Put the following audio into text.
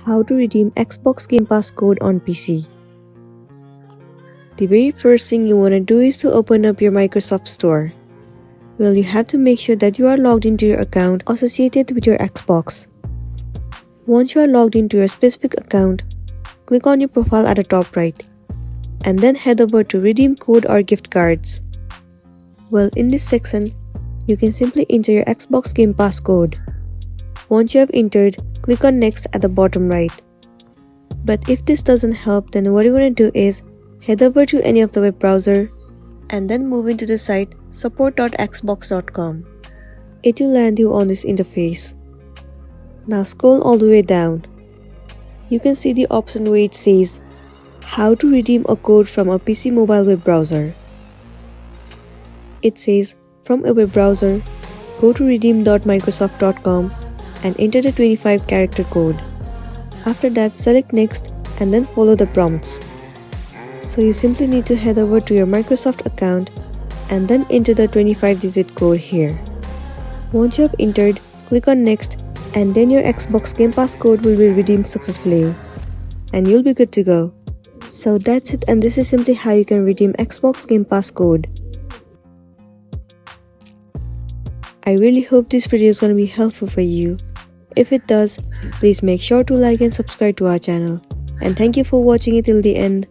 How to redeem Xbox Game Pass code on PC. The very first thing you want to do is to open up your Microsoft Store. Well, you have to make sure that you are logged into your account associated with your Xbox. Once you are logged into your specific account, click on your profile at the top right, and then head over to Redeem Code or Gift Cards. Well, in this section, you can simply enter your Xbox Game Pass code. Once you have entered, click on Next at the bottom right. But if this doesn't help, then what you want to do is head over to any of the web browser and then move into the site support.xbox.com. It will land you on this interface. Now scroll all the way down. You can see the option where it says how to redeem a code from a PC mobile web browser. It says from a web browser, go to redeem.microsoft.com and enter the 25-character code. After that, select Next and then follow the prompts. So you simply need to head over to your Microsoft account and then enter the 25-digit code here. Once you have entered, click on Next and then your Xbox Game Pass code will be redeemed successfully. And you'll be good to go. So that's it, and this is simply how you can redeem Xbox Game Pass code. I really hope this video is going to be helpful for you. If it does, please make sure to like and subscribe to our channel. And thank you for watching it till the end.